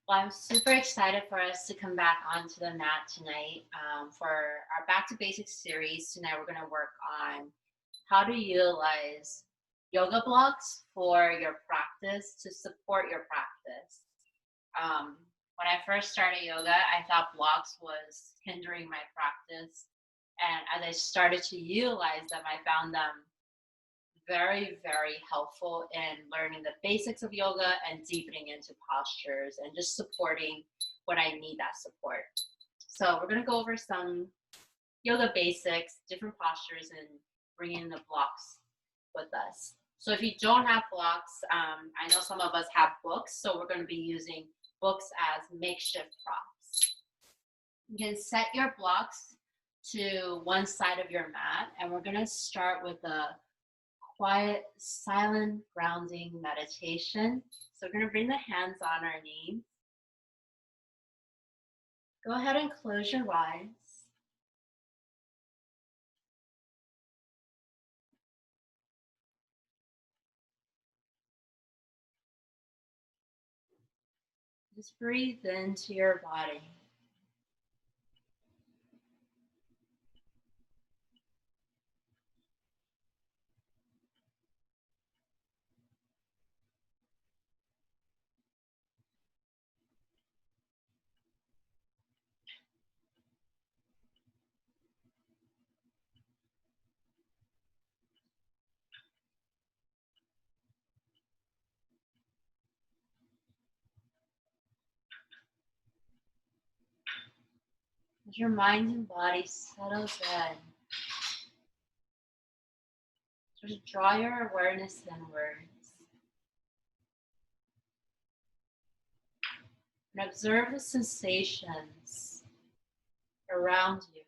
Well, I'm super excited for us to come back onto the mat tonight for our Back to Basics series. Tonight, we're going to work on how to utilize yoga blocks for your practice to support your practice. When I first started yoga, I thought blocks was hindering my practice. And as I started to utilize them, I found them very, very helpful in learning the basics of yoga and deepening into postures and just supporting when I need that support. So we're going to go over some yoga basics, different postures, and bringing the blocks with us. So if you don't have blocks, I know some of us have books, so we're going to be using books as makeshift props. You can set your blocks to one side of your mat, and we're going to start with a quiet, silent, grounding meditation. So we're going to bring the hands on our knees. Go ahead and close your eyes. Just breathe into your body. As your mind and body settles in, just draw your awareness inwards and observe the sensations around you.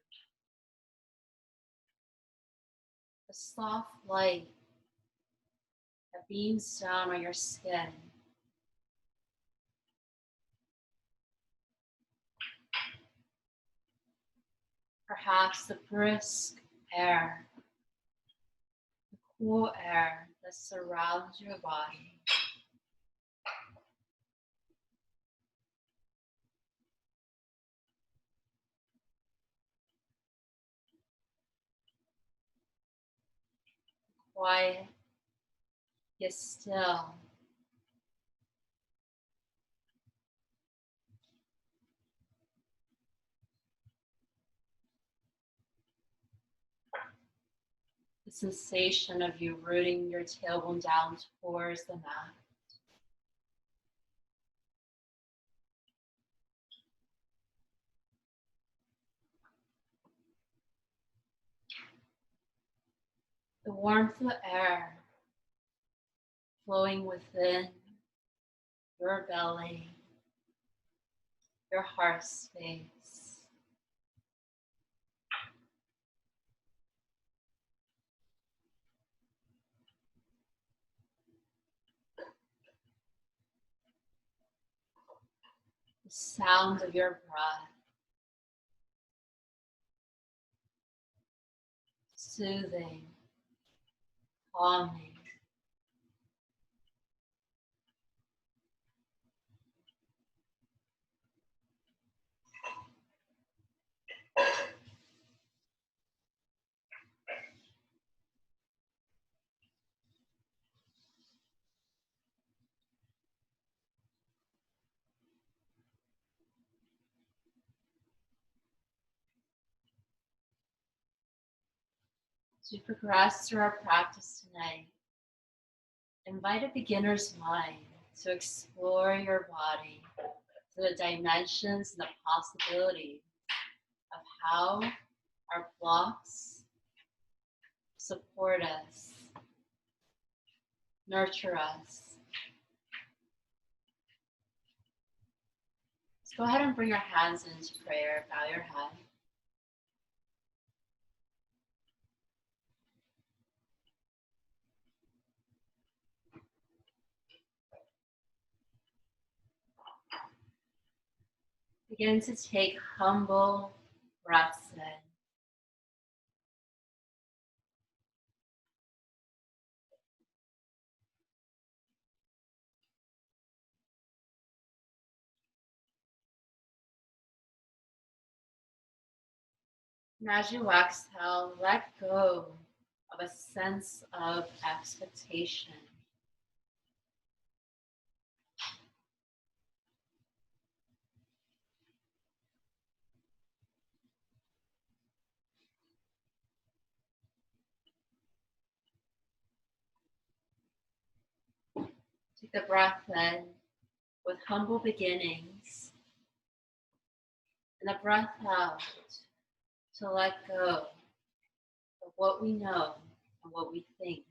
The soft light that beams down on your skin. Perhaps the brisk air, the cool air that surrounds your body. Quiet, yet still. The sensation of you rooting your tailbone down towards the mat. The warmth of air flowing within your belly, your heart space. The sound of your breath, soothing, calming. As we progress through our practice tonight, invite a beginner's mind to explore your body, to the dimensions and the possibilities of how our blocks support us, nurture us. Let's go ahead and bring your hands into prayer, bow your head. Begin to take humble breaths in. And as you exhale, let go of a sense of expectation. Take the breath in with humble beginnings and the breath out to let go of what we know and what we think.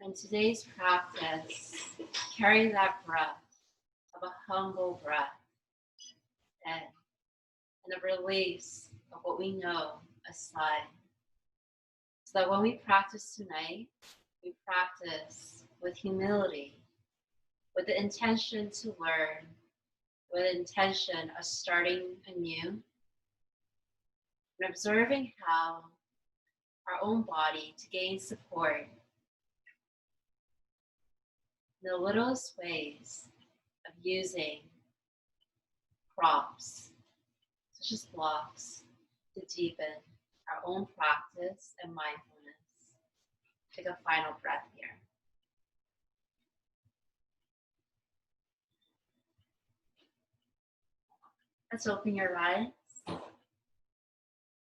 In today's practice, carry that breath of a humble breath and a release of what we know aside. So that when we practice tonight, we practice with humility, with the intention to learn, with the intention of starting anew, and observing how our own body to gain support in the littlest ways of using props, such as blocks, to deepen our own practice and mindfulness. Take a final breath here. Let's open your eyes. You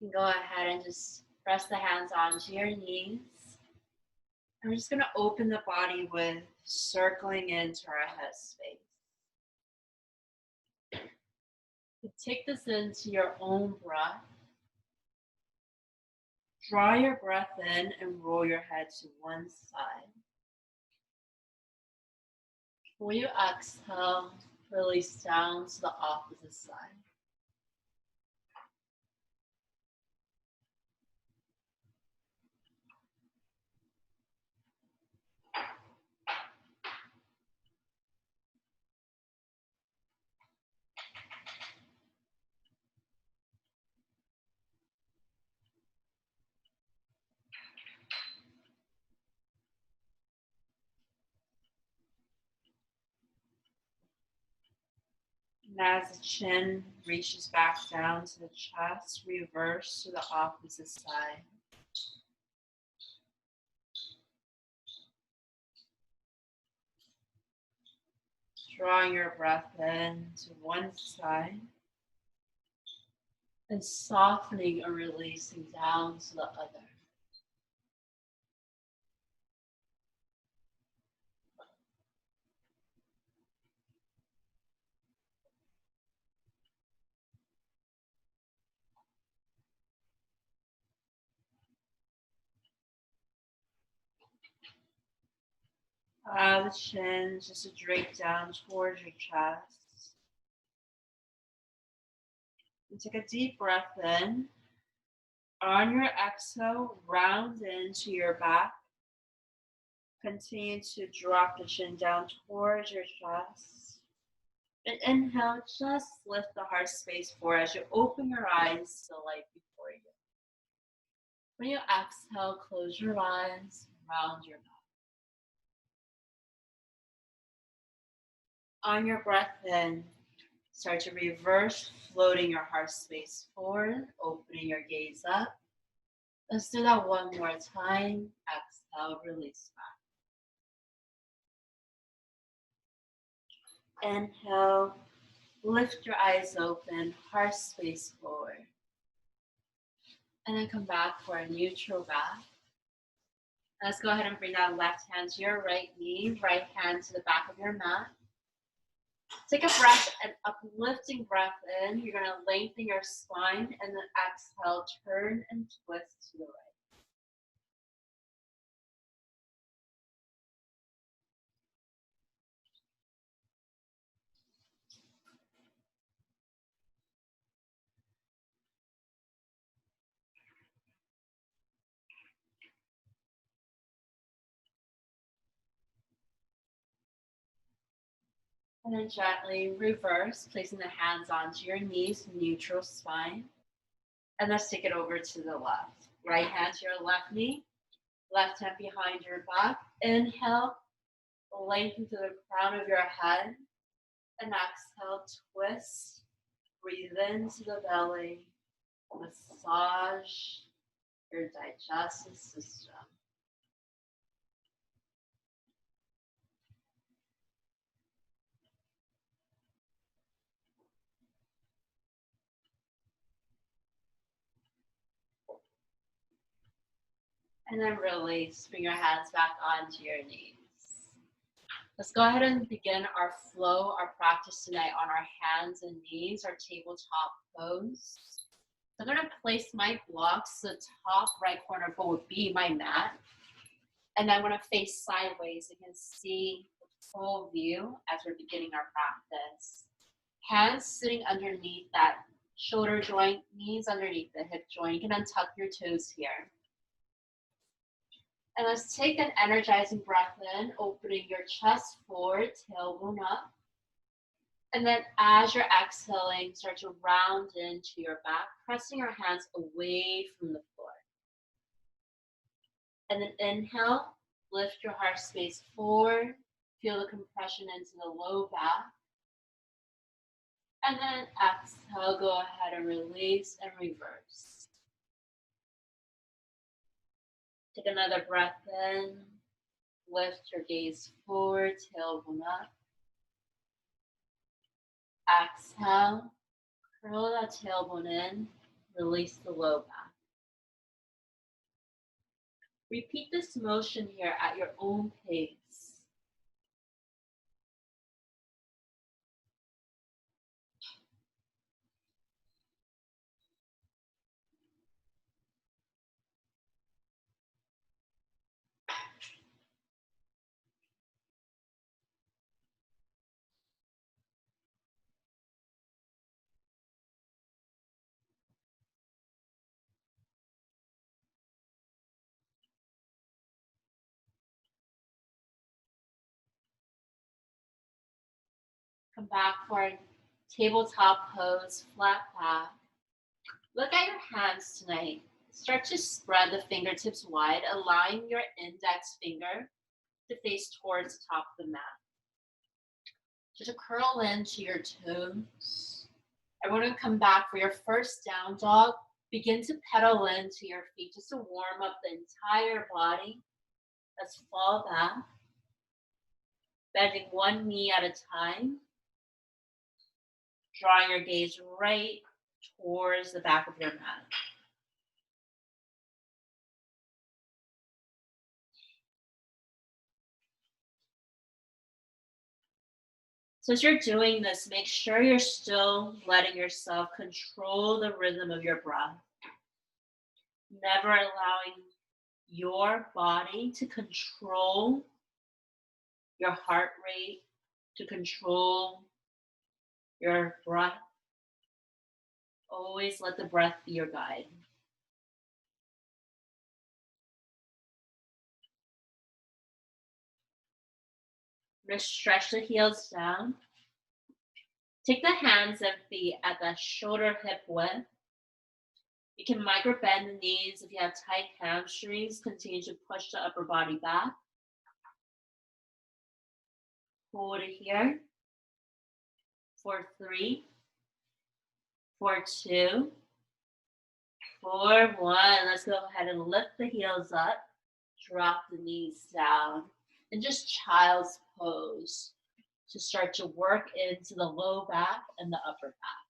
can go ahead and just press the hands onto your knees. And we're just going to open the body with circling into our head space. You take this into your own breath. Draw your breath in and roll your head to one side. When you exhale, release down to the opposite side. And as the chin reaches back down to the chest, reverse to the opposite side. Drawing your breath in to one side and softening or releasing down to the other. Allow the chin just to drape down towards your chest. And take a deep breath in. On your exhale, round into your back. Continue to drop the chin down towards your chest. And inhale, just lift the heart space forward as you open your eyes to the light before you. When you exhale, close your eyes, round your back. On your breath in, start to reverse, floating your heart space forward, opening your gaze up. Let's do that one more time. Exhale, release back. Inhale, lift your eyes open, heart space forward. And then come back for a neutral back. Let's go ahead and bring that left hand to your right knee, right hand to the back of your mat. Take a breath, an uplifting breath in. You're going to lengthen your spine and then exhale, turn and twist to the right. And then gently reverse, placing the hands onto your knees, neutral spine. And let's take it over to the left. Right hand to your left knee, left hand behind your back. Inhale, lengthen to the crown of your head. And exhale, twist. Breathe into the belly. Massage your digestive system. And then release. Bring your hands back onto your knees. Let's go ahead and begin our flow, our practice tonight on our hands and knees, our tabletop pose. So I'm going to place my blocks. The top right corner would be my mat. And I'm going to face sideways. You can see the full view as we're beginning our practice. Hands sitting underneath that shoulder joint, knees underneath the hip joint. You can untuck your toes here. And let's take an energizing breath in, opening your chest forward, tailbone up. And then as you're exhaling, start to round into your back, pressing your hands away from the floor. And then inhale, lift your heart space forward, feel the compression into the low back. And then exhale, go ahead and release and reverse. Take another breath in, lift your gaze forward, tailbone up. Exhale, curl that tailbone in, release the low back. Repeat this motion here at your own pace. Come back for tabletop pose, flat back. Look at your hands tonight. Start to spread the fingertips wide, allowing your index finger to face towards the top of the mat. Just to curl into your toes. I want to come back for your first down dog. Begin to pedal into your feet just to warm up the entire body. Let's fall back. Bending one knee at a time. Drawing your gaze right towards the back of your mat. So as you're doing this, make sure you're still letting yourself control the rhythm of your breath. Never allowing your body to control your heart rate, to control your breath. Always let the breath be your guide. I'm going to stretch the heels down. Take the hands and feet at that shoulder hip width. You can micro bend the knees if you have tight hamstrings. Continue to push the upper body back. Hold it here. For 3, for 2, for 1. Let's go ahead and lift the heels up. Drop the knees down. And just child's pose to start to work into the low back and the upper back.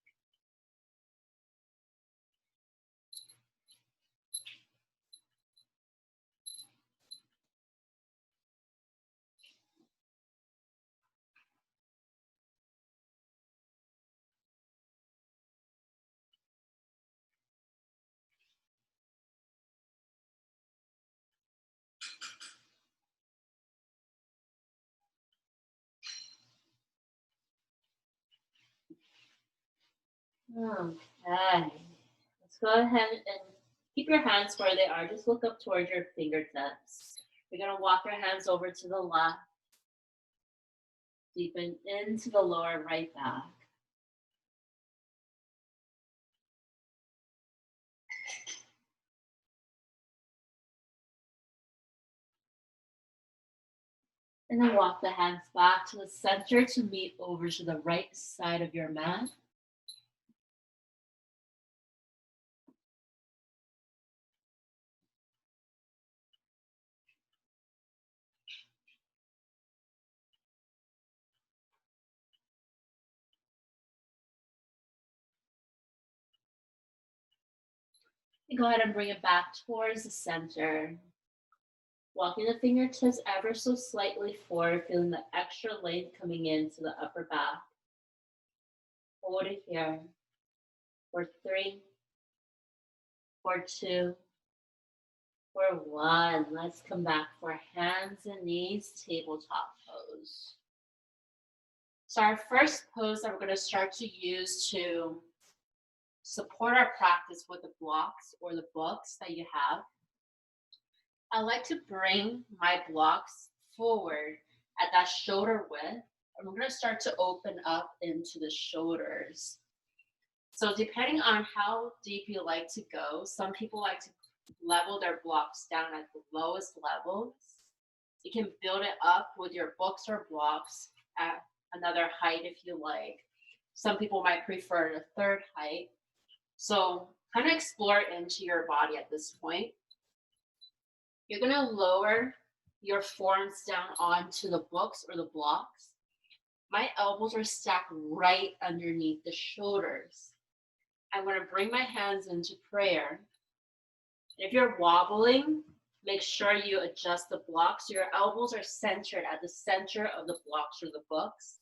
Okay, let's go ahead and keep your hands where they are. Just look up towards your fingertips. You're going to walk your hands over to the left. Deepen into the lower right back. And then walk the hands back to the center to meet over to the right side of your mat. And go ahead and bring it back towards the center. Walking the fingertips ever so slightly forward, feeling the extra length coming into the upper back. Hold it here for 3, for 2, for 1. Let's come back for hands and knees, tabletop pose. So our first pose that we're going to start to use to support our practice with the blocks or the books that you have, I like to bring my blocks forward at that shoulder width, and we're going to start to open up into the shoulders. So depending on how deep you like to go, some people like to level their blocks down at the lowest levels. You can build it up with your books or blocks at another height if you like. Some people might prefer the third height. So kind of explore into your body at this point. You're going to lower your forearms down onto the books or the blocks. My elbows are stacked right underneath the shoulders. I'm going to bring my hands into prayer. If you're wobbling, make sure you adjust the blocks. Your elbows are centered at the center of the blocks or the books.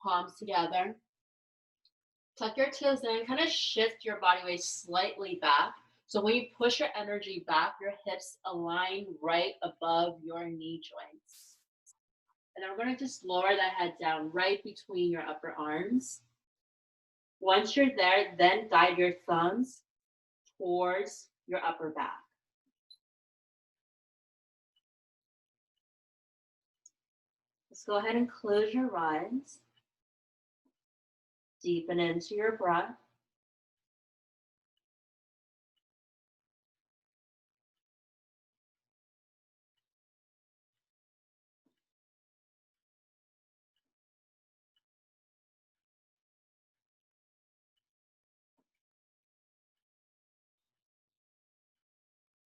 Palms together. Tuck your toes in, kind of shift your body weight slightly back. So when you push your energy back, your hips align right above your knee joints. And then we're going to just lower the head down right between your upper arms. Once you're there, then guide your thumbs towards your upper back. Let's go ahead and close your eyes. Deepen into your breath.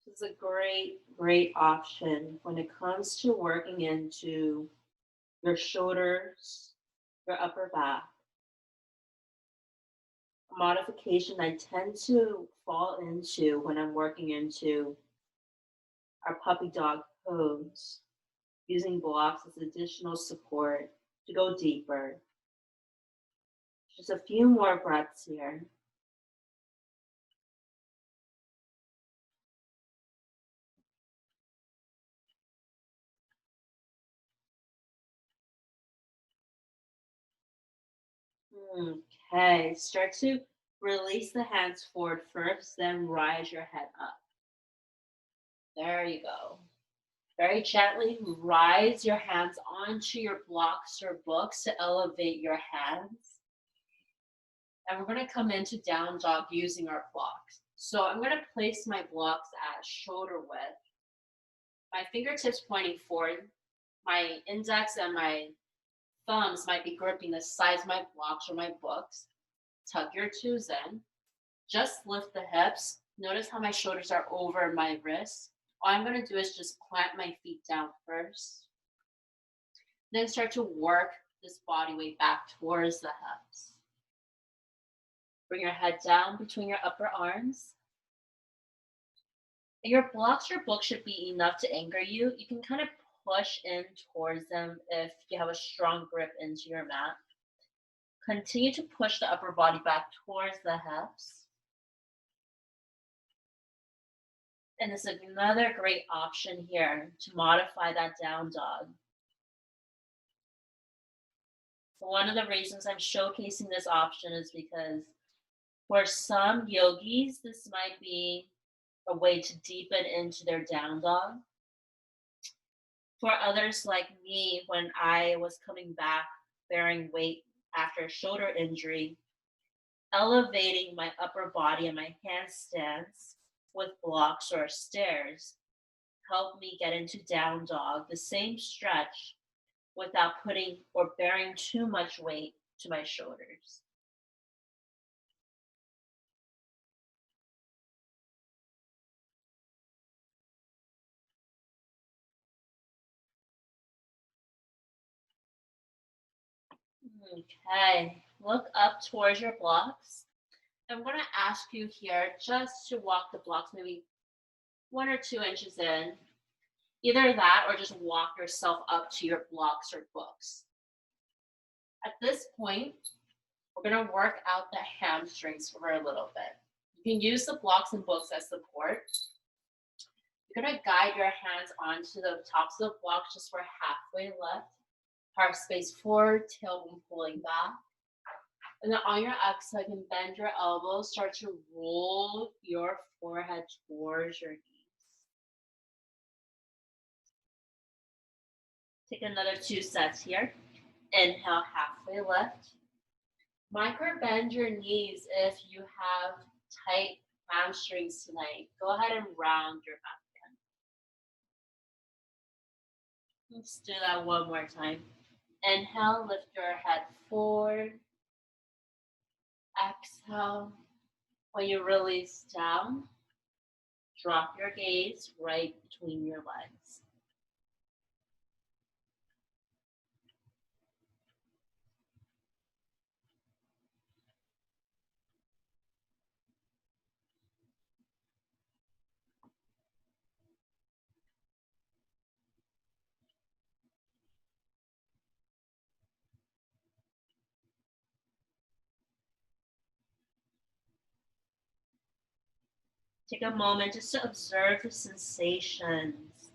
This is a great option when it comes to working into your shoulders, your upper back. A modification I tend to fall into when I'm working into our puppy dog pose, using blocks as additional support to go deeper. Just a few more breaths here. Okay, start to release the hands forward first, then rise your head up. There you go. Very gently rise your hands onto your blocks or books to elevate your hands. And we're going to come into down dog using our blocks. So I'm going to place my blocks at shoulder width. My fingertips pointing forward. My index and my thumbs might be gripping the sides of my blocks or my books. Tuck your toes in. Just lift the hips. Notice how my shoulders are over my wrists. All I'm going to do is just plant my feet down first. Then start to work this body weight back towards the hips. Bring your head down between your upper arms. Your blocks or books should be enough to anchor you. You can kind of push in towards them if you have a strong grip into your mat. Continue to push the upper body back towards the hips. And this is another great option here to modify that down dog. One of the reasons I'm showcasing this option is because for some yogis, this might be a way to deepen into their down dog. For others like me, when I was coming back bearing weight after a shoulder injury, elevating my upper body and my handstands with blocks or stairs helped me get into down dog, the same stretch without putting or bearing too much weight to my shoulders. Okay, look up towards your blocks. I'm going to ask you here just to walk the blocks maybe 1 or 2 inches in. Either that or just walk yourself up to your blocks or books. At this point, we're going to work out the hamstrings for a little bit. You can use the blocks and books as support. You're going to guide your hands onto the tops of the blocks just for halfway left. Heart space forward, tailbone pulling back. And then on your exhale, you can bend your elbows, start to roll your forehead towards your knees. Take another 2 sets here. Inhale, halfway left. Micro bend your knees if you have tight hamstrings tonight. Go ahead and round your back again. Let's do that one more time. Inhale, lift your head forward. Exhale. When you release down, drop your gaze right between your legs. Take a moment just to observe the sensations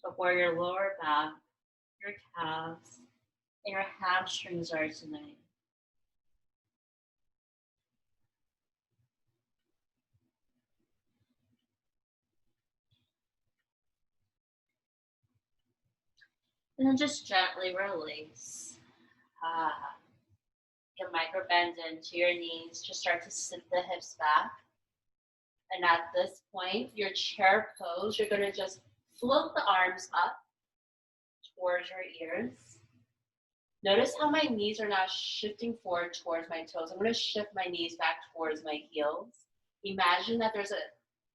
of where your lower back, your calves, and your hamstrings are tonight. And then just gently release. You can micro bend into your knees. Just start to sit the hips back. And at this point, your chair pose, you're going to just float the arms up towards your ears. Notice how my knees are now shifting forward towards my toes. I'm going to shift my knees back towards my heels. Imagine that there's a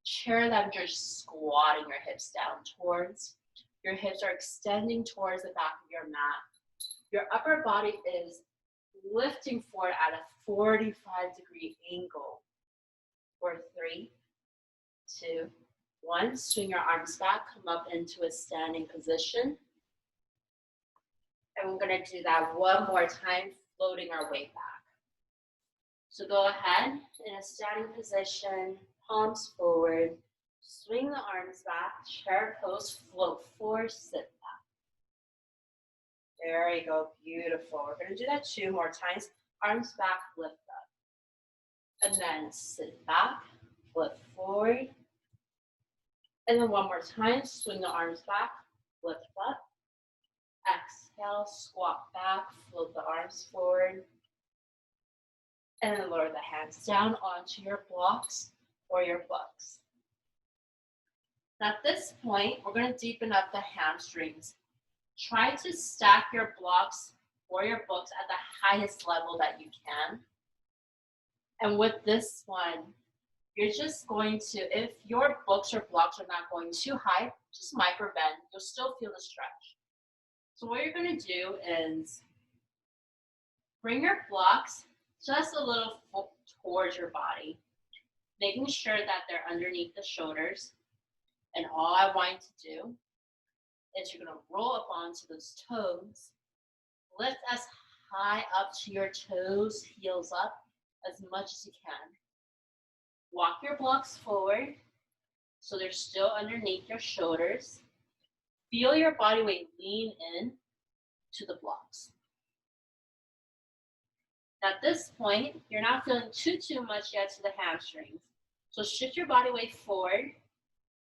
chair that you're squatting your hips down towards. Your hips are extending towards the back of your mat. Your upper body is lifting forward at a 45-degree angle. For 3, 2, 1. Swing your arms back, come up into a standing position. And we're going to do that one more time, floating our way back. So go ahead, in a standing position, palms forward, swing the arms back, chair pose, float forward, sit back. There you go, beautiful. We're going to do that 2 more times. Arms back, lift up. And then sit back, flip forward. And then one more time, swing the arms back, lift up. Exhale, squat back, float the arms forward. And then lower the hands down onto your blocks or your books. Now at this point, we're going to deepen up the hamstrings. Try to stack your blocks or your books at the highest level that you can. And with this one, you're just going to, if your books or blocks are not going too high, just micro bend. You'll still feel the stretch. So what you're going to do is bring your blocks just a little towards your body, making sure that they're underneath the shoulders. And all I want you to do is you're going to roll up onto those toes, lift as high up to your toes, heels up, as much as you can. Walk your blocks forward so they're still underneath your shoulders. Feel your body weight lean in to the blocks. Now at this point, you're not feeling too much yet to the hamstrings. So shift your body weight forward.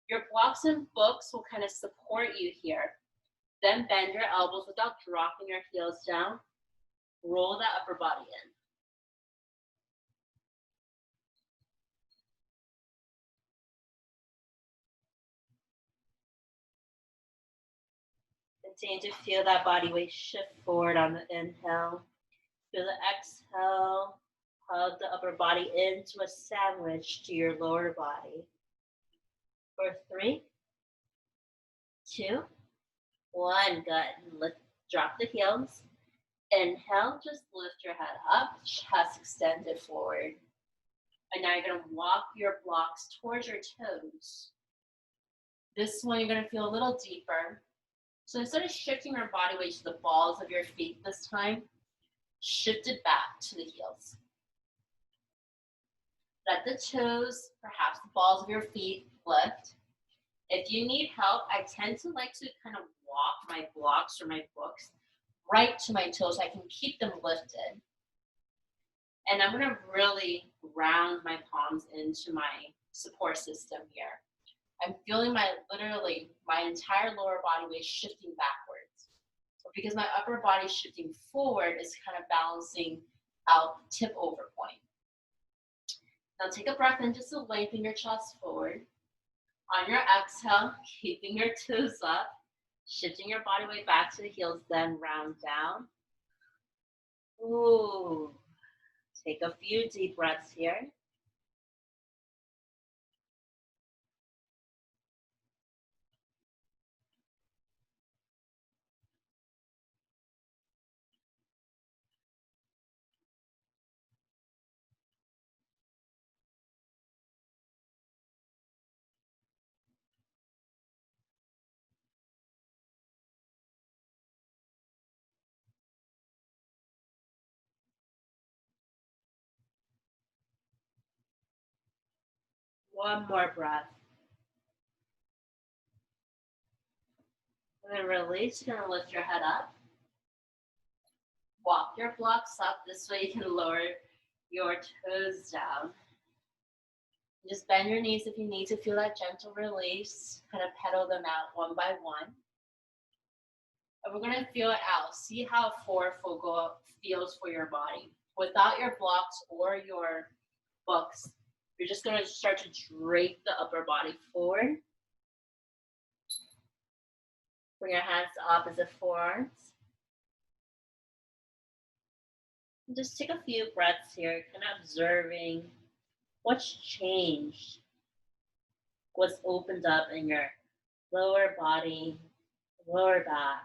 Your blocks and books will kind of support you here. Then bend your elbows without dropping your heels down. Roll that upper body in. Continue to feel that body weight shift forward on the inhale. Feel the exhale. Hug the upper body into a sandwich to your lower body. For 3, 2, 1. Good. Lift, drop the heels. Inhale, just lift your head up, chest extended forward. And now you're going to walk your blocks towards your toes. This one, you're going to feel a little deeper. So instead of shifting your body weight to the balls of your feet this time, shift it back to the heels. Let the toes, perhaps the balls of your feet, lift. If you need help, I tend to like to kind of walk my blocks or my books right to my toes so I can keep them lifted. And I'm going to really ground my palms into my support system here. I'm feeling literally my entire lower body weight shifting backwards. But because my upper body is shifting forward, it's kind of balancing out tip over point. Now take a breath in just to lengthen your chest forward. On your exhale, keeping your toes up, shifting your body weight back to the heels, then round down. Ooh. Take a few deep breaths here. One more breath. And then release. You're going to lift your head up. Walk your blocks up. This way you can lower your toes down. Just bend your knees if you need to feel that gentle release. Kind of pedal them out one by one. And we're going to feel it out. See how forward fold feels for your body. Without your blocks or your books, you're just going to start to drape the upper body forward. Bring your hands to opposite forearms. And just take a few breaths here, kind of observing what's changed, what's opened up in your lower body, lower back.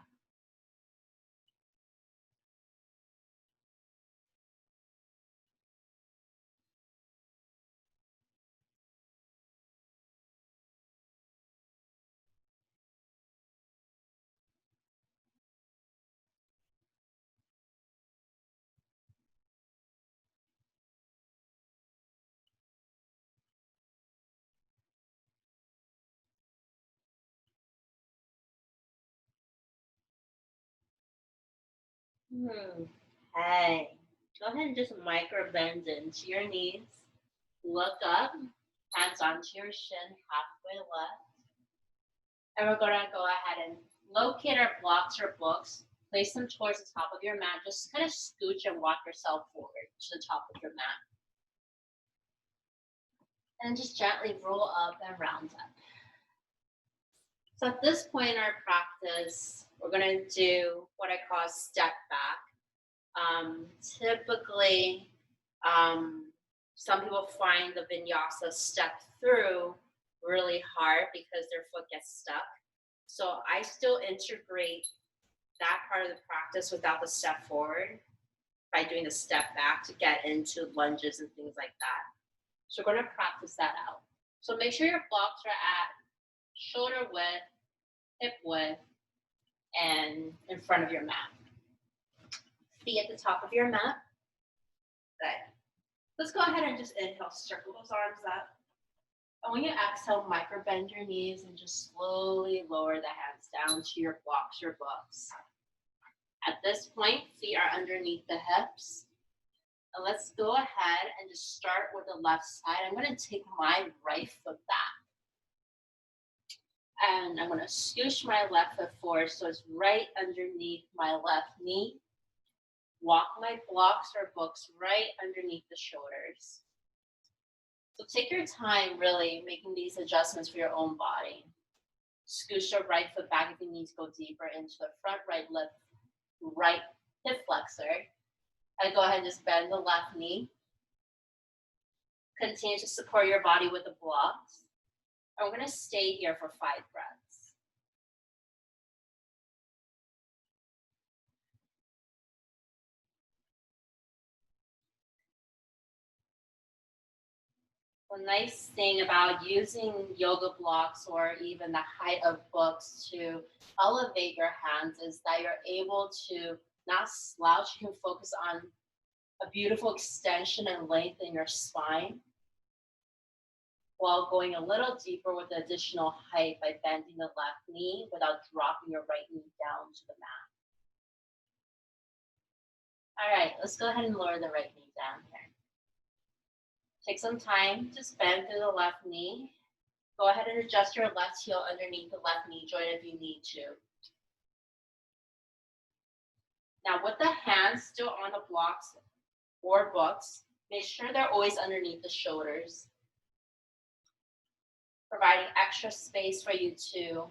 Hey, go ahead and just micro bend into your knees. Look up, hands onto your shin, halfway left. And we're going to go ahead and locate our blocks or books, place them towards the top of your mat. Just kind of scooch and walk yourself forward to the top of your mat. And just gently roll up and round up. So at this point in our practice, we're going to do what I call a step back. Typically, some people find the vinyasa step through really hard because their foot gets stuck. So I still integrate that part of the practice without the step forward by doing the step back to get into lunges and things like that. So we're going to practice that out. So make sure your blocks are at shoulder width, hip width, and in front of your mat. Feet at the top of your mat. Good. Let's go ahead and just inhale, circle those arms up. And when you exhale, micro bend your knees and just slowly lower the hands down to your blocks, your books. At this point, feet are underneath the hips. And let's go ahead and just start with the left side. I'm going to take my right foot back. And I'm going to scooch my left foot forward so it's right underneath my left knee. Walk my blocks or books right underneath the shoulders. So take your time really making these adjustments for your own body. Scooch your right foot back if you need to go deeper into the front, right hip flexor. And go ahead and just bend the left knee. Continue to support your body with the blocks. And we're going to stay here for 5 breaths. The nice thing about using yoga blocks or even the height of books to elevate your hands is that you're able to not slouch. You can focus on a beautiful extension and length in your spine while going a little deeper with additional height by bending the left knee without dropping your right knee down to the mat. All right, let's go ahead and lower the right knee down here. Take some time, just bend through the left knee. Go ahead and adjust your left heel underneath the left knee joint if you need to. Now with the hands still on the blocks or books, make sure they're always underneath the shoulders, providing extra space for you to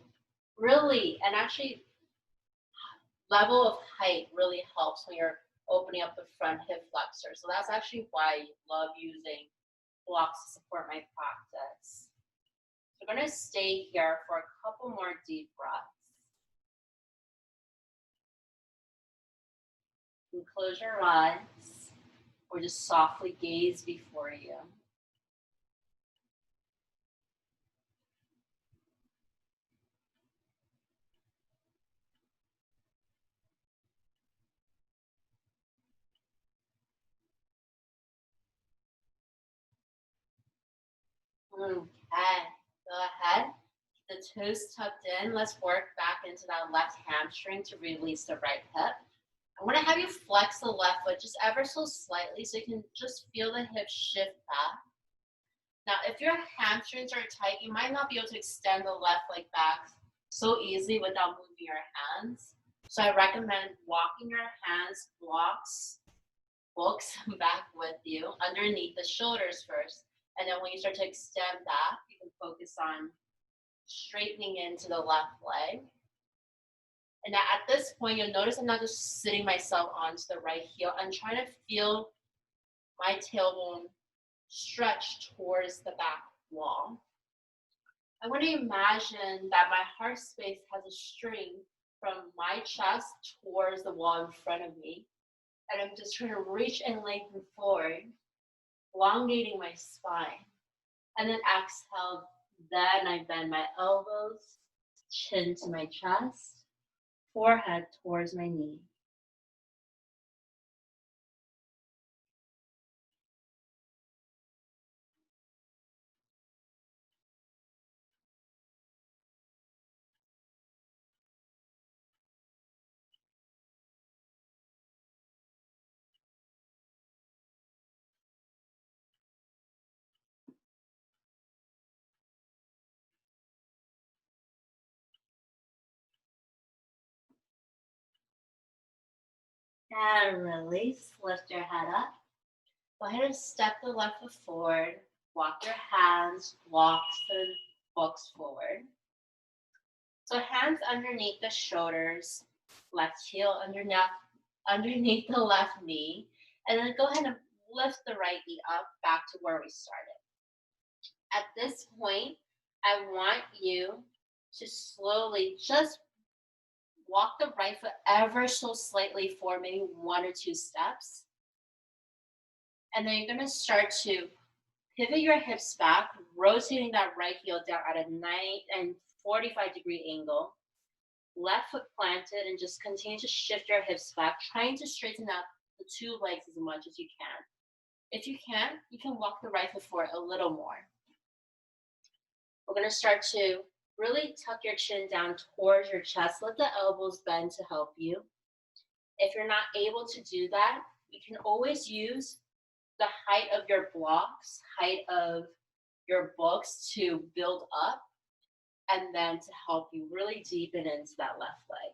really, and actually level of height really helps when you're opening up the front hip flexor. So that's actually why I love using blocks to support my practice. So we're going to stay here for a couple more deep breaths. You can close your eyes or just softly gaze before you. Okay, go ahead. The toes tucked in. Let's work back into that left hamstring to release the right hip. I'm going to have you flex the left foot just ever so slightly so you can just feel the hip shift back. Now, if your hamstrings are tight, you might not be able to extend the left leg back so easily without moving your hands. So I recommend walking your hands, books back with you underneath the shoulders first. And then when you start to extend back, you can focus on straightening into the left leg. And at this point, you'll notice I'm not just sitting myself onto the right heel. I'm trying to feel my tailbone stretch towards the back wall. I want to imagine that my heart space has a string from my chest towards the wall in front of me. And I'm just trying to reach and lengthen forward, elongating my spine. And then exhale, then I bend my elbows, chin to my chest, forehead towards my knee. And release, lift your head up. Go ahead and step the left foot forward. Walk your hands, blocks and books forward. So hands underneath the shoulders, left heel underneath the left knee. And then go ahead and lift the right knee up back to where we started. At this point, I want you to slowly just walk the right foot ever so slightly for maybe 1 or 2 steps. And then you're going to start to pivot your hips back, rotating that right heel down at a 45-degree angle. Left foot planted, and just continue to shift your hips back, trying to straighten out the 2 legs as much as you can. If you can't, you can walk the right foot forward a little more. We're going to start to really tuck your chin down towards your chest. Let the elbows bend to help you. If you're not able to do that, you can always use the height of your blocks, height of your books to build up, and then to help you really deepen into that left leg.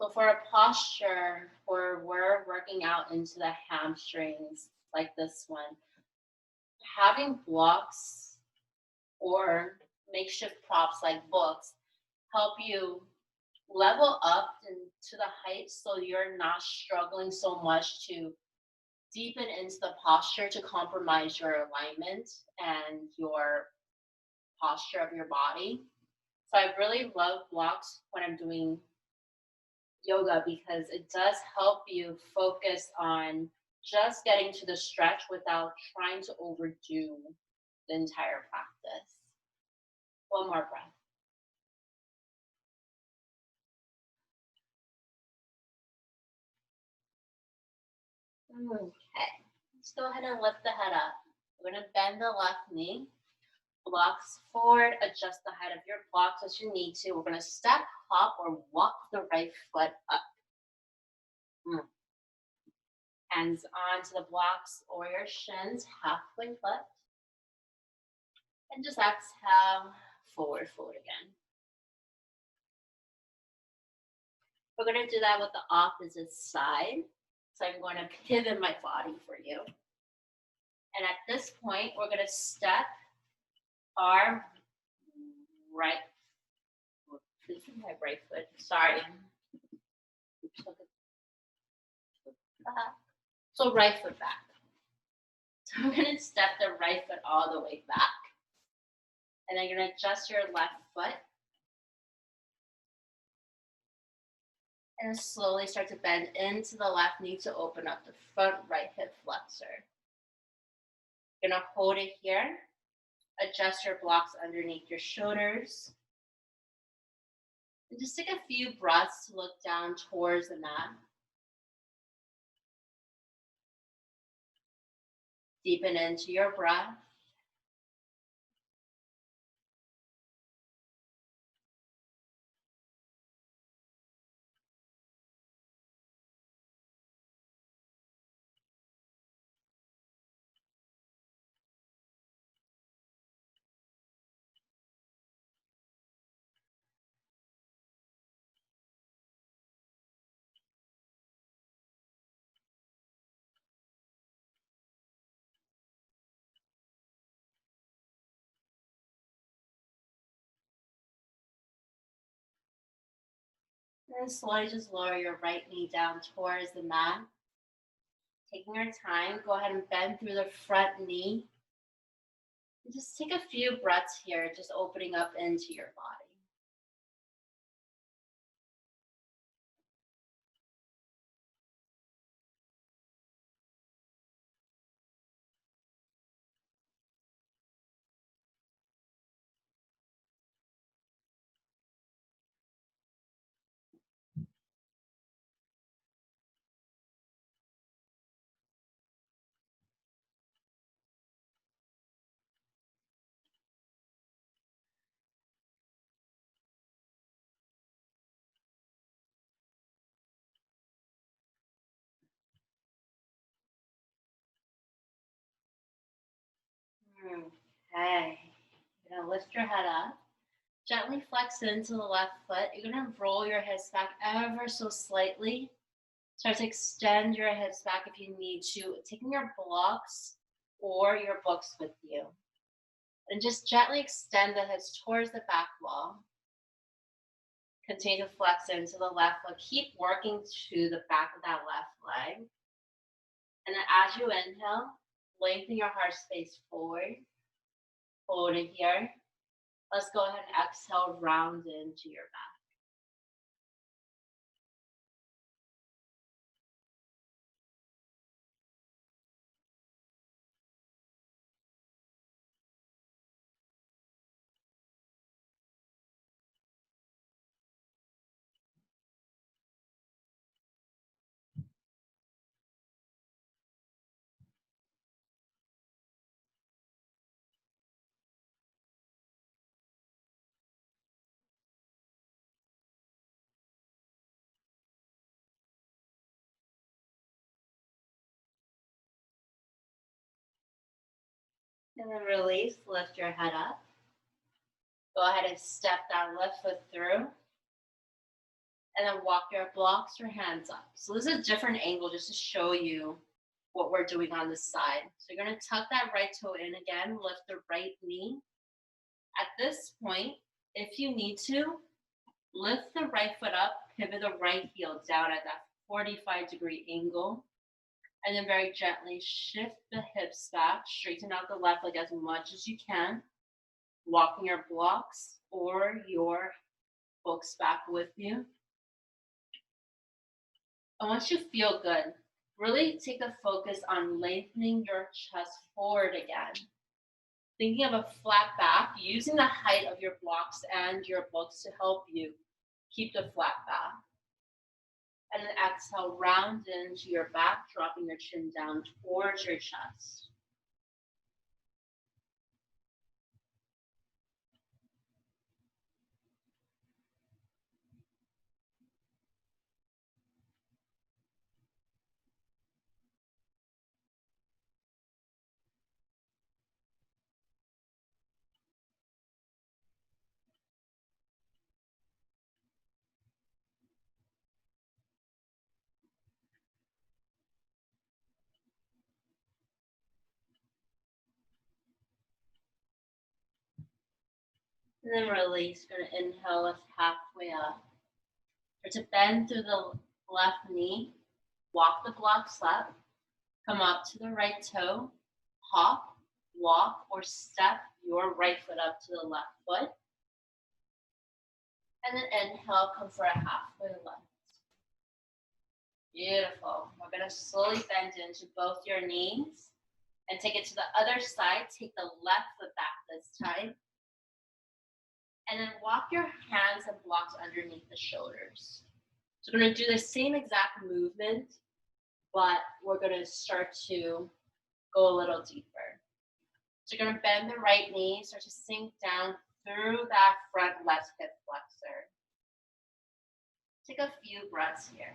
So for a posture where we're working out into the hamstrings, like this one, having blocks or makeshift props like books help you level up into the height so you're not struggling so much to deepen into the posture to compromise your alignment and your posture of your body. So I really love blocks when I'm doing yoga because it does help you focus on just getting to the stretch without trying to overdo the entire practice. One more breath. Okay. Let's go ahead and lift the head up. We're going to bend the left knee, blocks forward, adjust the height of your blocks as you need to. We're going to step, hop, or walk the right foot up. Hands onto the blocks or your shins, halfway lift. And just exhale, forward fold again. We're going to do that with the opposite side. So I'm going to pivot my body for you. And at this point, we're going to step our right foot. This is my right foot. Sorry. So right foot back. So I'm going to step the right foot all the way back. And then you're going to adjust your left foot. And slowly start to bend into the left knee to open up the front right hip flexor. You're going to hold it here. Adjust your blocks underneath your shoulders. And just take a few breaths to look down towards the mat. Deepen into your breath. And slowly just lower your right knee down towards the mat. Taking your time, go ahead and bend through the front knee. And just take a few breaths here, just opening up into your body. Okay. You're going to lift your head up. Gently flex into the left foot. You're going to roll your hips back ever so slightly. Start to extend your hips back if you need to, taking your blocks or your books with you. And just gently extend the hips towards the back wall. Continue to flex into the left foot. Keep working to the back of that left leg. And then as you inhale, lengthen your heart space forward. Hold it here. Let's go ahead and exhale, round into your back. And then release, lift your head up. Go ahead and step that left foot through. And then walk your blocks or hands up. So this is a different angle just to show you what we're doing on this side. So you're gonna tuck that right toe in again, lift the right knee. At this point, if you need to, lift the right foot up, pivot the right heel down at that 45-degree angle, and then very gently shift the hips back, straighten out the left leg as much as you can, walking your blocks or your books back with you. And once you feel good, really take a focus on lengthening your chest forward again. Thinking of a flat back, using the height of your blocks and your books to help you keep the flat back. And then exhale, round into your back, dropping your chin down towards your chest. And then release. We're going to inhale, lift halfway up. Or to bend through the left knee, walk the blocks up, come up to the right toe, hop, walk, or step your right foot up to the left foot. And then inhale, come for a halfway lift. Beautiful. We're going to slowly bend into both your knees and take it to the other side. Take the left foot back this time. And then walk your hands and blocks underneath the shoulders. So we're going to do the same exact movement, but we're going to start to go a little deeper. So you're going to bend the right knee, start to sink down through that front left hip flexor. Take a few breaths here.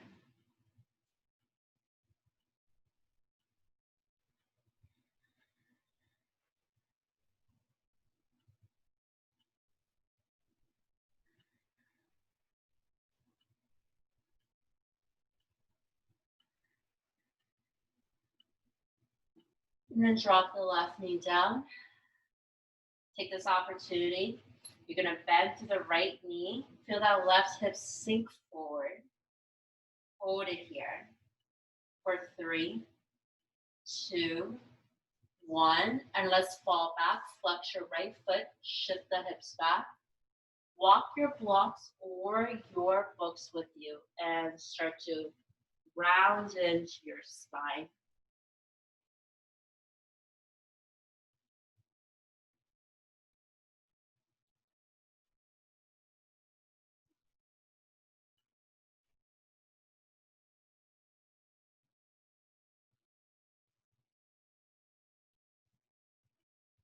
And then drop the left knee down. Take this opportunity. You're going to bend to the right knee. Feel that left hip sink forward. Hold it here for 3, 2, 1. And let's fall back. Flex your right foot. Shift the hips back. Walk your blocks or your books with you and start to round into your spine.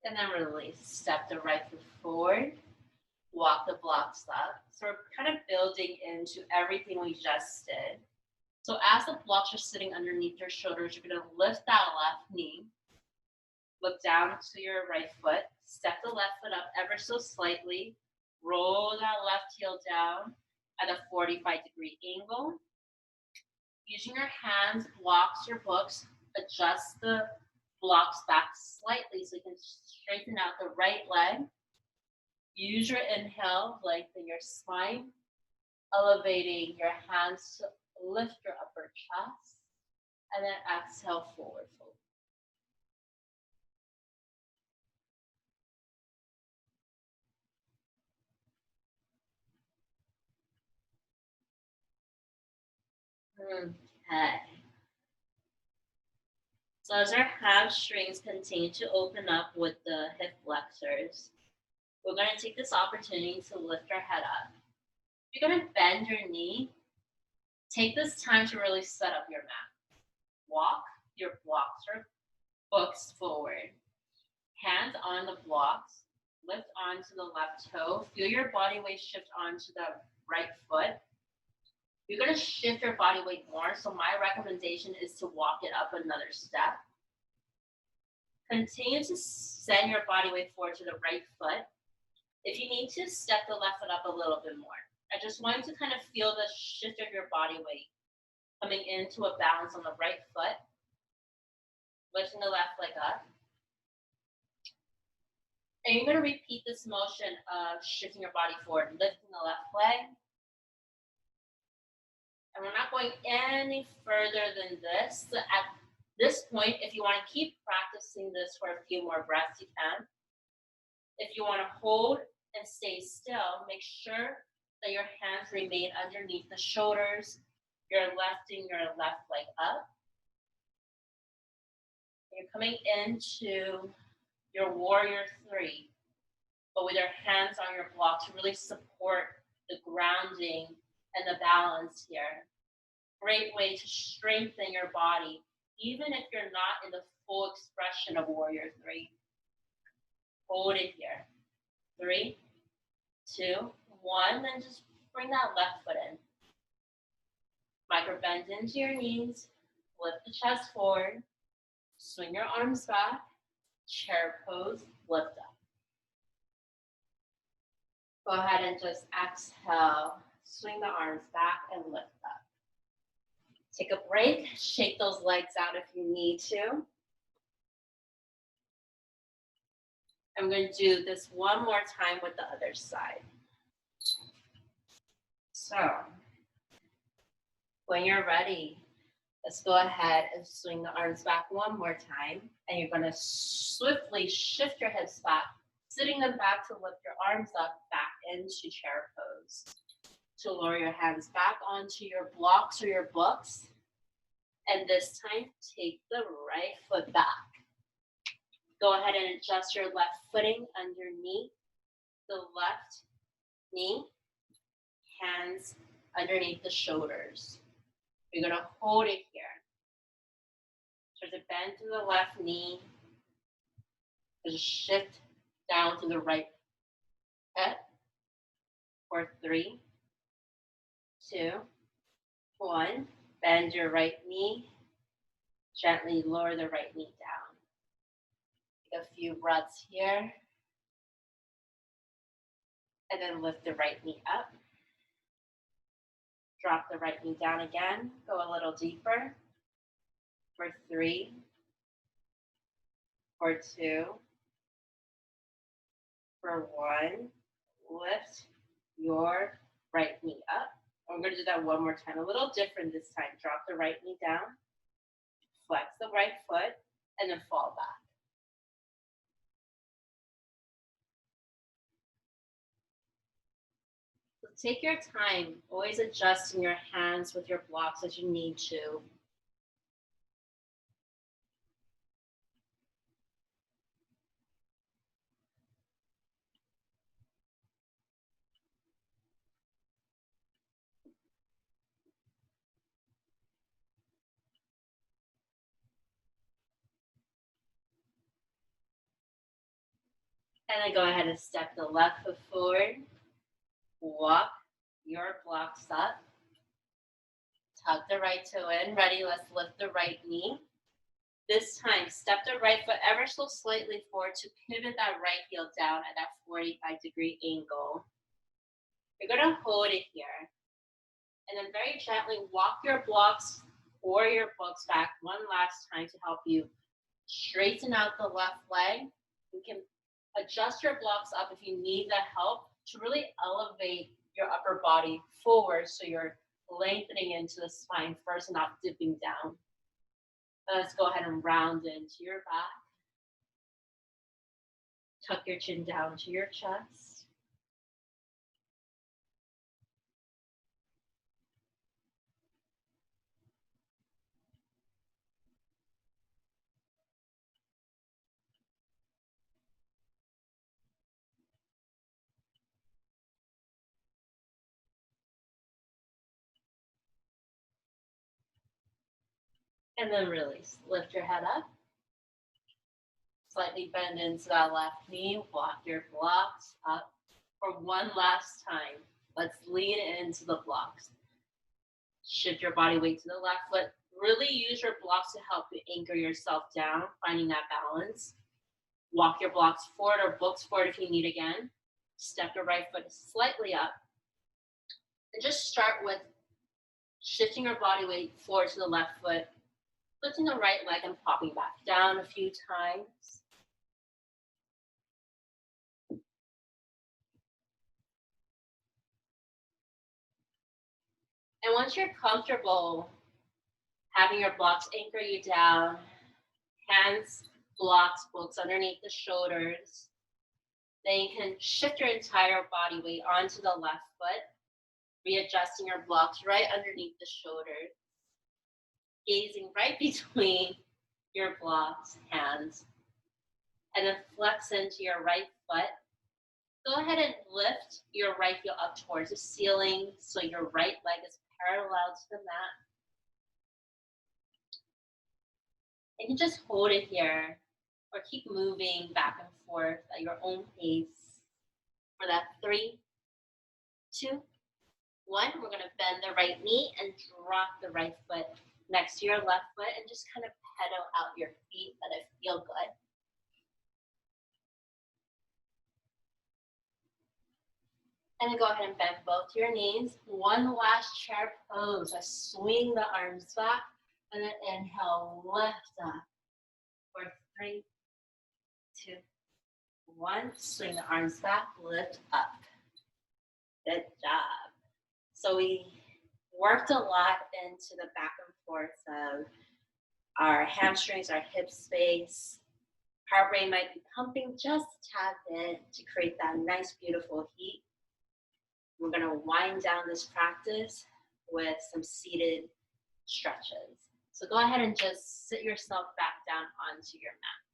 And then release. Step the right foot forward. Walk the blocks up. So we're kind of building into everything we just did. So as the blocks are sitting underneath your shoulders, you're going to lift that left knee. Look down to your right foot. Step the left foot up ever so slightly. Roll that left heel down at a 45-degree angle. Using your hands, blocks your books, adjust the blocks back slightly so you can straighten out the right leg. Use your inhale, lengthen your spine, elevating your hands to lift your upper chest, and then exhale, forward fold. Okay. So as our hamstrings continue to open up with the hip flexors, we're going to take this opportunity to lift our head up. You're going to bend your knee. Take this time to really set up your mat. Walk your blocks or books forward. Hands on the blocks. Lift onto the left toe. Feel your body weight shift onto the right foot. You're going to shift your body weight more, so my recommendation is to walk it up another step. Continue to send your body weight forward to the right foot. If you need to, step the left foot up a little bit more. I just want you to kind of feel the shift of your body weight coming into a balance on the right foot, lifting the left leg up. And you're going to repeat this motion of shifting your body forward, lifting the left leg. And we're not going any further than this. So at this point, if you want to keep practicing this for a few more breaths, you can. If you want to hold and stay still, make sure that your hands remain underneath the shoulders. You're lifting your left leg up. You're coming into your warrior 3, but with your hands on your block to really support the grounding and the balance here. Great way to strengthen your body, even if you're not in the full expression of warrior 3. Hold it here. 3, 2, 1, then just bring that left foot in. Micro bend into your knees, lift the chest forward, swing your arms back, chair pose, lift up. Go ahead and just exhale, swing the arms back and lift up. Take a break, shake those legs out if you need to. I'm going to do this one more time with the other side. So, when you're ready, let's go ahead and swing the arms back one more time. And you're going to swiftly shift your hips back, sitting them back to lift your arms up back into chair pose. To lower your hands back onto your blocks or your books. And this time, take the right foot back. Go ahead and adjust your left footing underneath the left knee, hands underneath the shoulders. You're going to hold it here. Try to bend to the left knee. Just shift down to the right hip. For 3, 2, 1. Bend your right knee. Gently lower the right knee down. Take a few breaths here. And then lift the right knee up. Drop the right knee down again. Go a little deeper. For 3, for 2, for 1. Lift your right knee up. I'm going to do that one more time. A little different this time. Drop the right knee down. Flex the right foot. And then fall back. So take your time. Always adjusting your hands with your blocks as you need to. And then go ahead and step the left foot forward. Walk your blocks up. Tuck the right toe in. Ready? Let's lift the right knee. This time, step the right foot ever so slightly forward to pivot that right heel down at that 45-degree angle. You're going to hold it here. And then very gently walk your blocks or your books back one last time to help you straighten out the left leg. You can adjust your blocks up if you need the help to really elevate your upper body forward so you're lengthening into the spine first and not dipping down. Let's go ahead and round into your back. Tuck your chin down to your chest. And then release. Lift your head up. Slightly bend into that left knee. Walk your blocks up for one last time. Let's lean into the blocks. Shift your body weight to the left foot. Really use your blocks to help you anchor yourself down, finding that balance. Walk your blocks forward or books forward if you need again. Step your right foot slightly up. And just start with shifting your body weight forward to the left foot, lifting the right leg and popping back down a few times. And once you're comfortable having your blocks anchor you down, hands, blocks, books underneath the shoulders, then you can shift your entire body weight onto the left foot, readjusting your blocks right underneath the shoulders, gazing right between your blocks, hands, and then flex into your right foot. Go ahead and lift your right heel up towards the ceiling so your right leg is parallel to the mat. And you just hold it here or keep moving back and forth at your own pace. For that 3, 2, 1, we're going to bend the right knee and drop the right foot next to your left foot and just kind of pedal out your feet. Let it feel good. And then go ahead and bend both your knees. One last chair pose. I swing the arms back and then inhale, lift up. For 3, 2, 1. Swing the arms back, lift up. Good job. So we worked a lot into the back and forth of our hamstrings, our hip space. Heart rate might be pumping just a tad bit to create that nice, beautiful heat. We're going to wind down this practice with some seated stretches. So go ahead and just sit yourself back down onto your mat.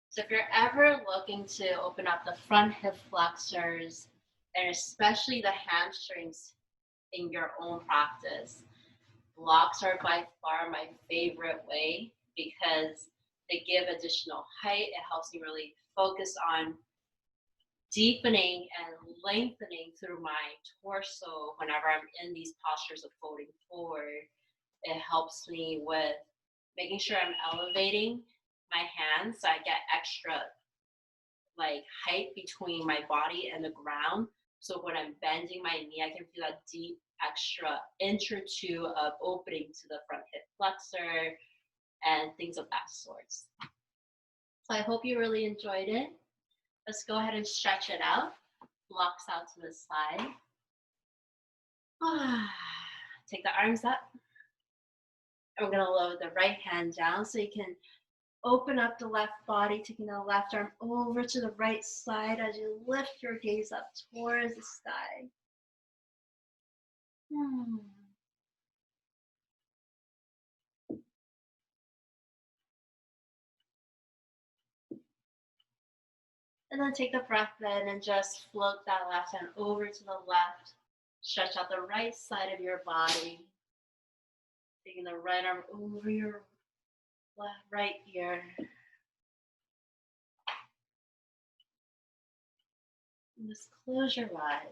So if you're ever looking to open up the front hip flexors, and especially the hamstrings in your own practice, blocks are by far my favorite way because they give additional height. It helps me really focus on deepening and lengthening through my torso whenever I'm in these postures of folding forward. It helps me with making sure I'm elevating my hands so I get extra height between my body and the ground. So when I'm bending my knee, I can feel that deep extra inch or two of opening to the front hip flexor and things of that sort. So I hope you really enjoyed it. Let's go ahead and stretch it out. Blocks out to the side. Take the arms up. And we're going to lower the right hand down so you can open up the left body, taking the left arm over to the right side as you lift your gaze up towards the sky. And then take the breath in and just float that left hand over to the left. Stretch out the right side of your body. Taking the right arm over your right ear. And just close your eyes.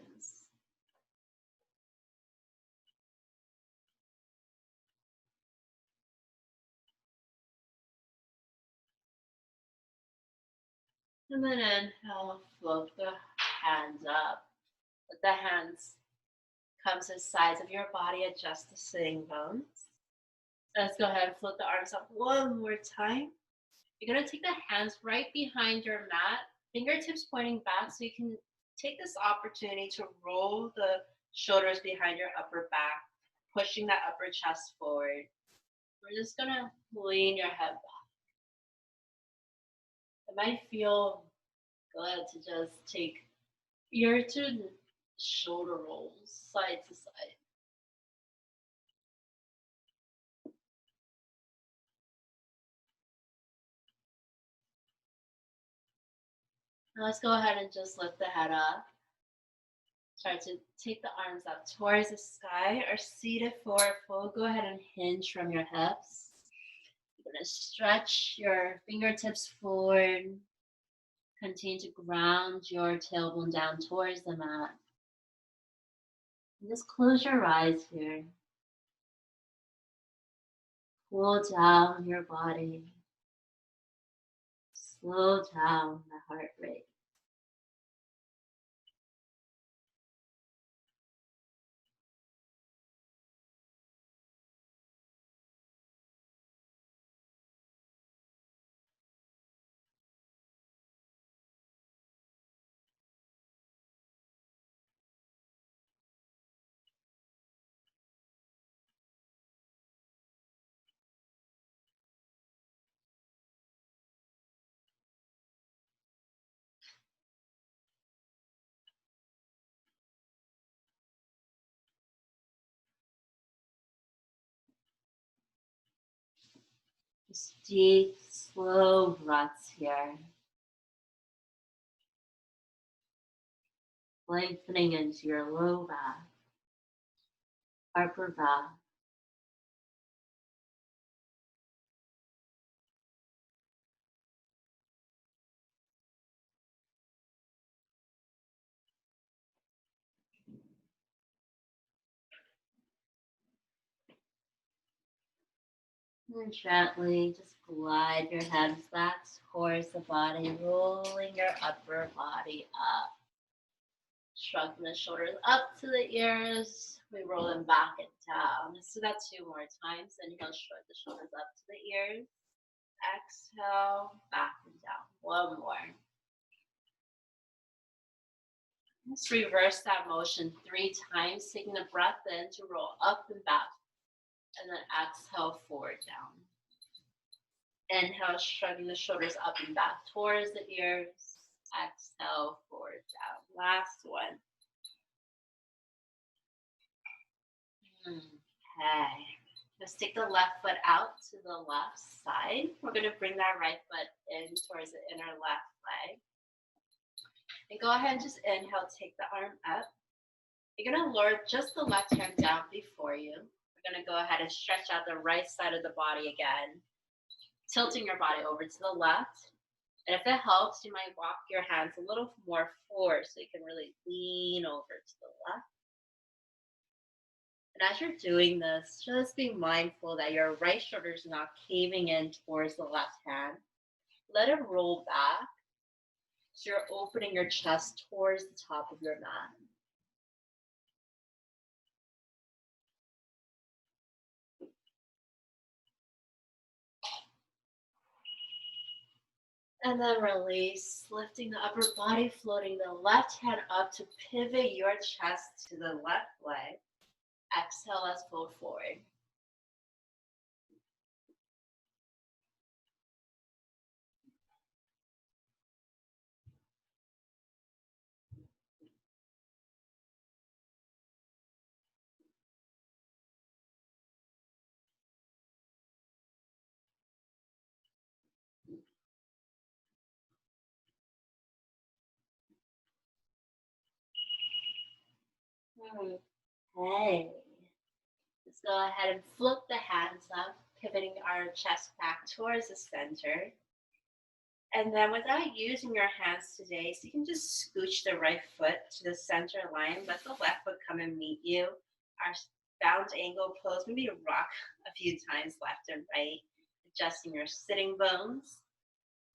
And then inhale, float the hands up. Let the hands come to the sides of your body, adjust the sitting bones. Let's go ahead and float the arms up one more time. You're going to take the hands right behind your mat, fingertips pointing back, so you can take this opportunity to roll the shoulders behind your upper back, pushing that upper chest forward. We're just going to lean your head back. It might feel good to just take ear to shoulder rolls, side to side. Now let's go ahead and just lift the head up. Start to take the arms up towards the sky or seated forward fold. Go ahead and hinge from your hips. You're going to stretch your fingertips forward. Continue to ground your tailbone down towards the mat. And just close your eyes here. Cool down your body. slow down the heart rate. Just deep, slow breaths here. Lengthening into your low back, upper back. And gently just glide your hands back towards the body, rolling your upper body up. Shrug the shoulders up to the ears. We roll them back and down. Let's do that 2 more times. Inhale, shrug the shoulders up to the ears. Exhale, back and down. 1 more. Let's reverse that motion 3 times, taking the breath in to roll up and back. And then exhale, forward, down. Inhale, shrugging the shoulders up and back towards the ears. Exhale, forward, down. Last one. Okay. Let's take the left foot out to the left side. We're going to bring that right foot in towards the inner left leg. And go ahead and just inhale, take the arm up. You're going to lower just the left hand down before you. We're going to go ahead and stretch out the right side of the body again, tilting your body over to the left. And if it helps, you might walk your hands a little more forward so you can really lean over to the left. And as you're doing this, just be mindful that your right shoulder is not caving in towards the left hand. Let it roll back so you're opening your chest towards the top of your mat. And then release, lifting the upper body, floating the left hand up to pivot your chest to the left leg. Exhale, let's fold forward. Okay. Let's go ahead and flip the hands up, pivoting our chest back towards the center. And then without using your hands today, so you can just scooch the right foot to the center line, let the left foot come and meet you. Our bound angle pose, maybe rock a few times left and right, adjusting your sitting bones.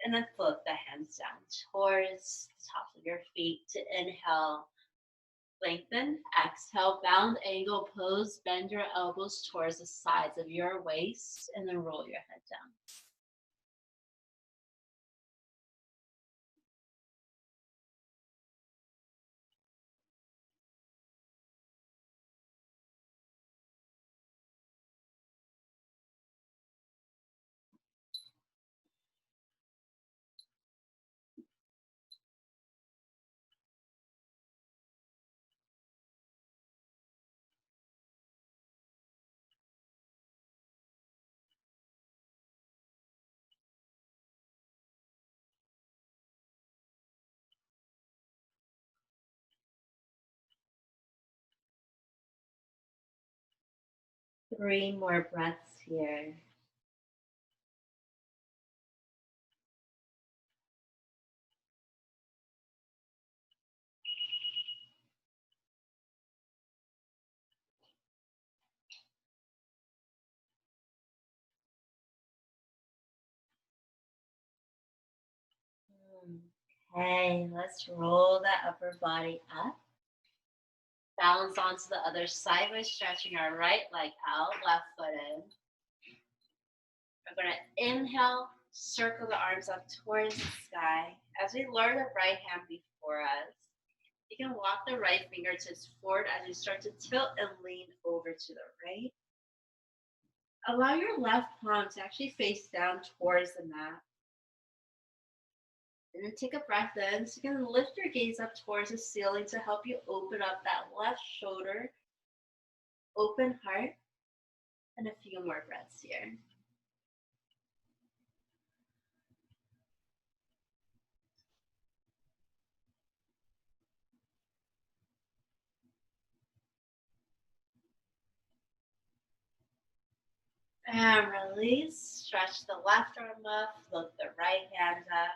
And then flip the hands down towards the tops of your feet to inhale. Lengthen, exhale, bound angle pose, bend your elbows towards the sides of your waist, and then roll your head down. Three more breaths here. Okay, let's roll that upper body up. Balance onto the other side by stretching our right leg out, left foot in. We're going to inhale, circle the arms up towards the sky. As we lower the right hand before us, you can walk the right fingertips forward as you start to tilt and lean over to the right. Allow your left palm to actually face down towards the mat. And then take a breath in. So you can lift your gaze up towards the ceiling to help you open up that left shoulder, open heart, and a few more breaths here. And release. Stretch the left arm up, flip the right hand up.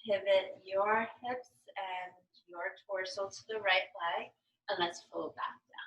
Pivot your hips and your torso to the right leg, and let's fold back down.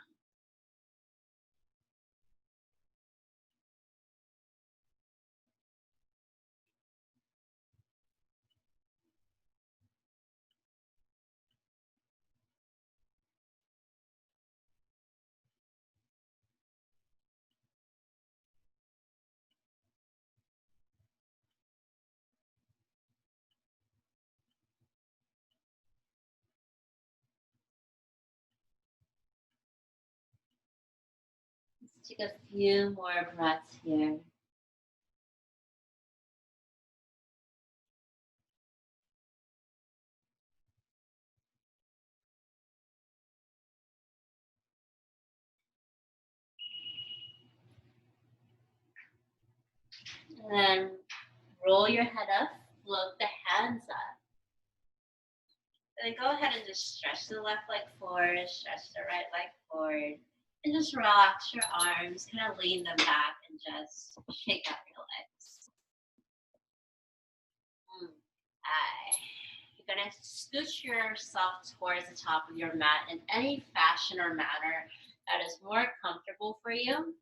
Let's take a few more breaths here. And then roll your head up, float the hands up. And then go ahead and just stretch the left leg forward, stretch the right leg forward, and just relax your arms, kind of lean them back and just shake out your legs. You're gonna scooch yourself towards the top of your mat in any fashion or manner that is more comfortable for you.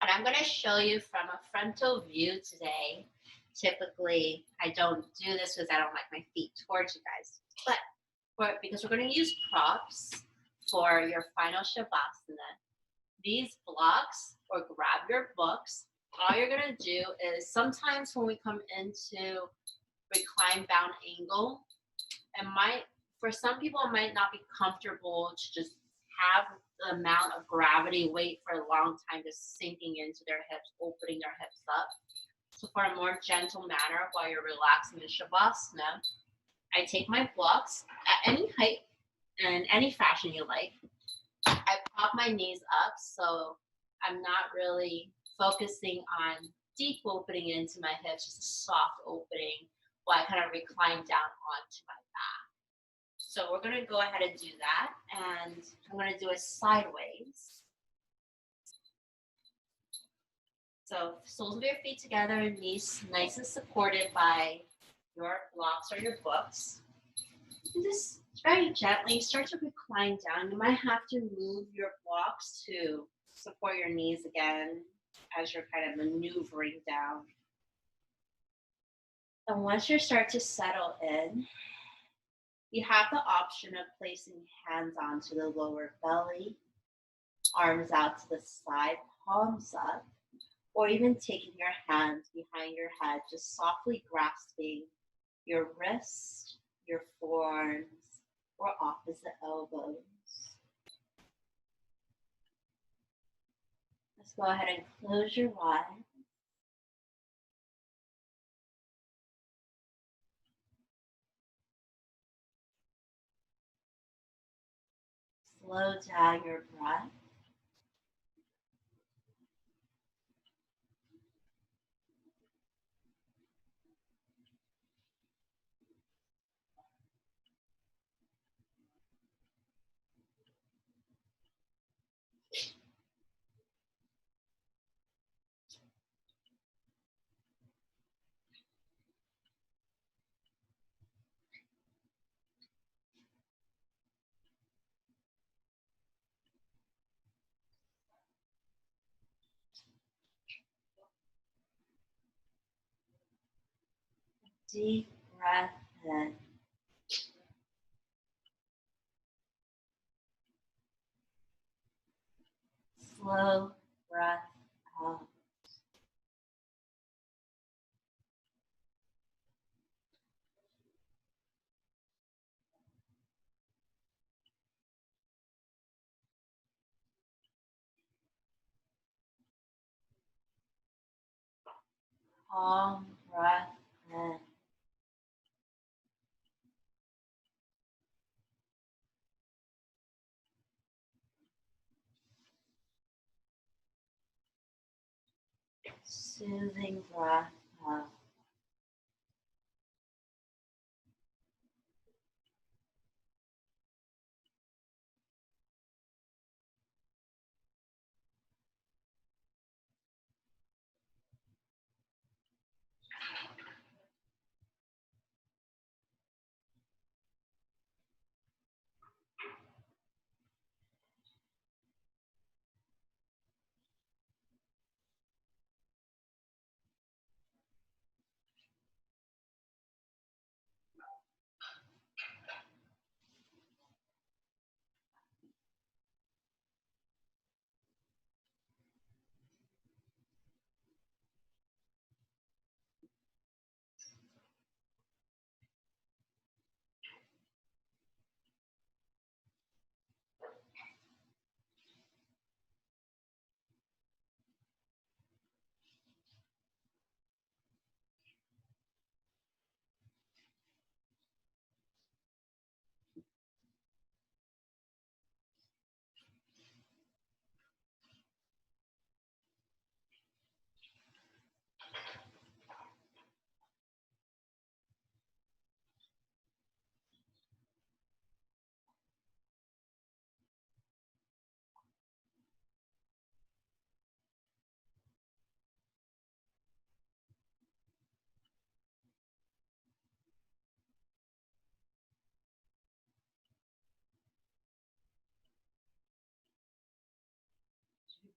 And I'm gonna show you from a frontal view today. Typically, I don't do this because I don't like my feet towards you guys, but because we're gonna use props for your final Shavasana, these blocks, or grab your books, all you're gonna do is sometimes when we come into recline bound angle, for some people it might not be comfortable to just have the amount of gravity weight for a long time just sinking into their hips, opening their hips up. So for a more gentle manner while you're relaxing in Shavasana, I take my blocks at any height and any fashion you like. I prop my knees up so I'm not really focusing on deep opening into my hips, just a soft opening while I kind of recline down onto my back. So we're going to go ahead and do that, and I'm going to do it sideways. So soles of your feet together, knees nice and supported by your blocks or your books. And just very gently start to recline down. You might have to move your blocks to support your knees again as you're kind of maneuvering down. And once you start to settle in, you have the option of placing hands onto the lower belly, arms out to the side, palms up, or even taking your hands behind your head, just softly grasping your wrist, your forearms, or opposite elbows. Let's go ahead and close your eyes. Slow down your breath. Deep breath in. Slow breath out. Calm breath in. Soothing breath out.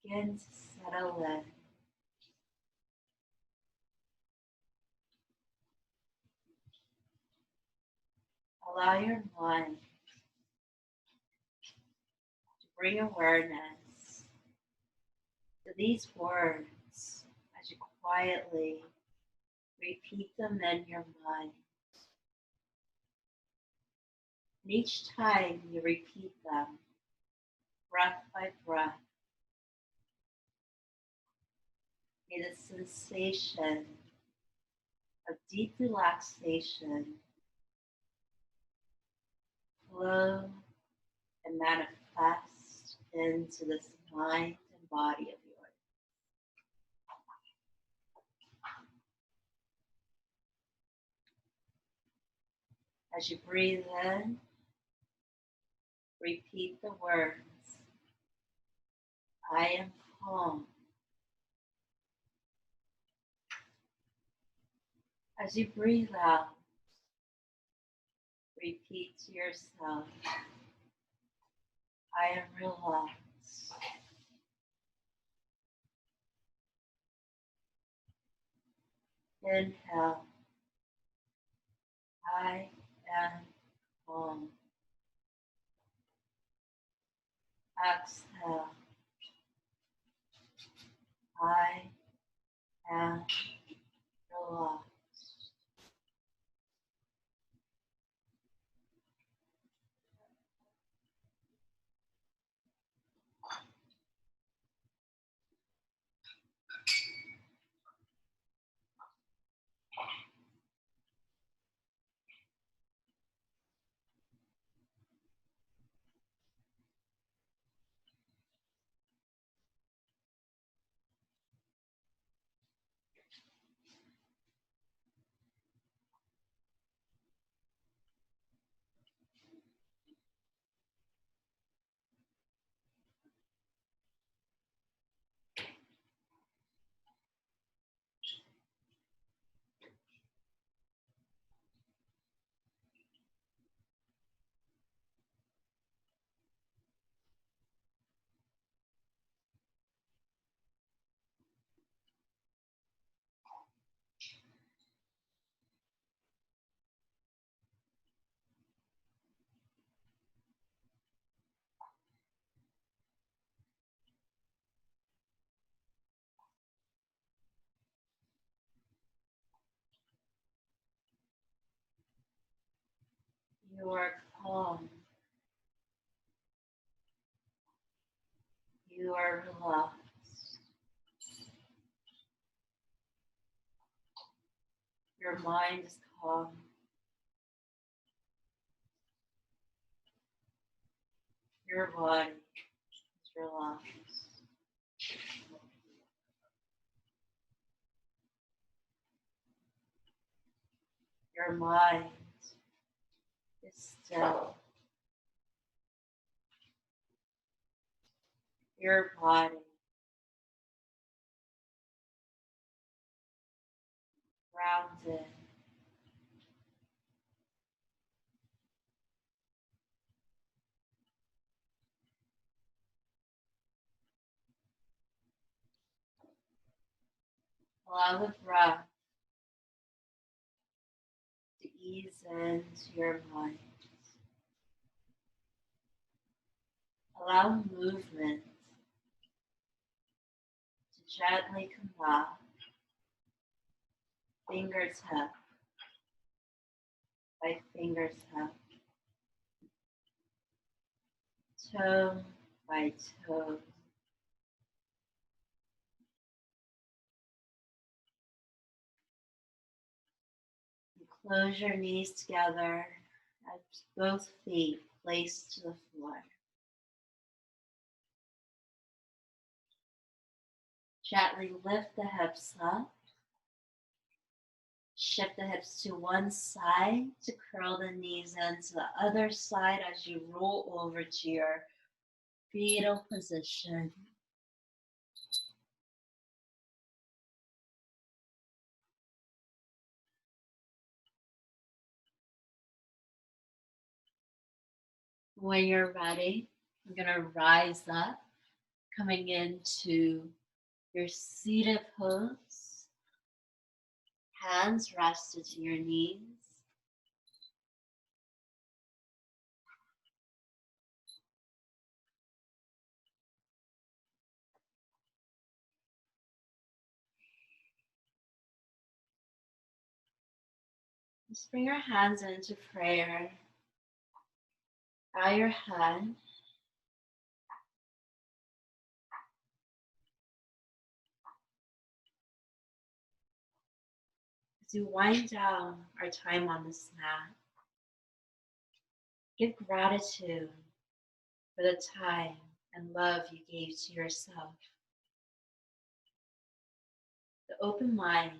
Begin to settle in. Allow your mind to bring awareness to these words as you quietly repeat them in your mind. And each time you repeat them, breath by breath, may the sensation of deep relaxation flow and manifest into this mind and body of yours. As you breathe in, repeat the words, I am calm. As you breathe out, repeat to yourself, I am relaxed. Inhale, I am calm. Exhale, I am relaxed. You are calm. You are relaxed. Your mind is calm. Your body is relaxed. Your mind is still. Your body grounded. Allow the breath to ease into your mind. Allow movement to gently come back, fingertip by fingertip, toe by toe. You close your knees together as both feet placed to the floor. Gently lift the hips up. Shift the hips to one side to curl the knees into the other side as you roll over to your fetal position. When you're ready, I'm going to rise up, coming into your seated pose. Hands rested to your knees. Just bring your hands into prayer. Bow your head. As you wind down our time on this mat, give gratitude for the time and love you gave to yourself. The open mind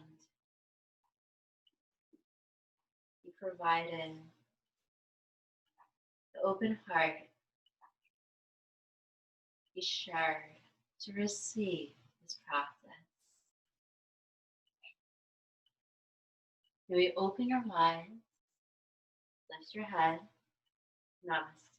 you provided, the open heart you shared to receive this practice. May we open your eyes, lift your head. Namaste.